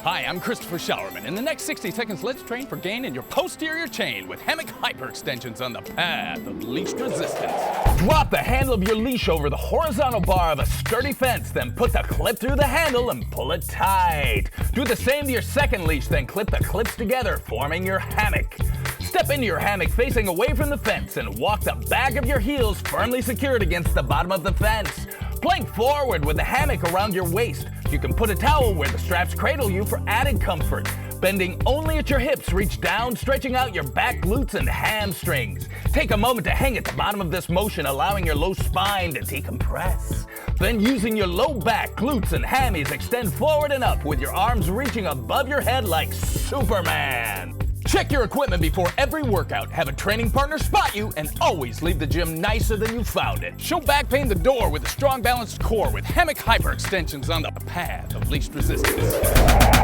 Hi, I'm Christopher Showerman. In the next 60 seconds, let's train for gain in your posterior chain with Hammock hyperextensions on the path of least resistance. Drop the handle of your leash over the horizontal bar of a sturdy fence, then put the clip through the handle and pull it tight. Do the same to your second leash, then clip the clips together, forming your hammock. Step into your hammock facing away from the fence and walk the back of your heels firmly secured against the bottom of the fence. Plank forward with the hammock around your waist. You can put a towel where the straps cradle you for added comfort. Bending only at your hips, reach down, stretching out your back glutes and hamstrings. Take a moment to hang at the bottom of this motion, allowing your low spine to decompress. Then using your low back, glutes, and hammies, extend forward and up with your arms reaching above your head like Superman. Check your equipment before every workout, have a training partner spot you, and always leave the gym nicer than you found it. Show back pain the door with a strong balanced core with Hammock hyperextensions on the path of least resistance.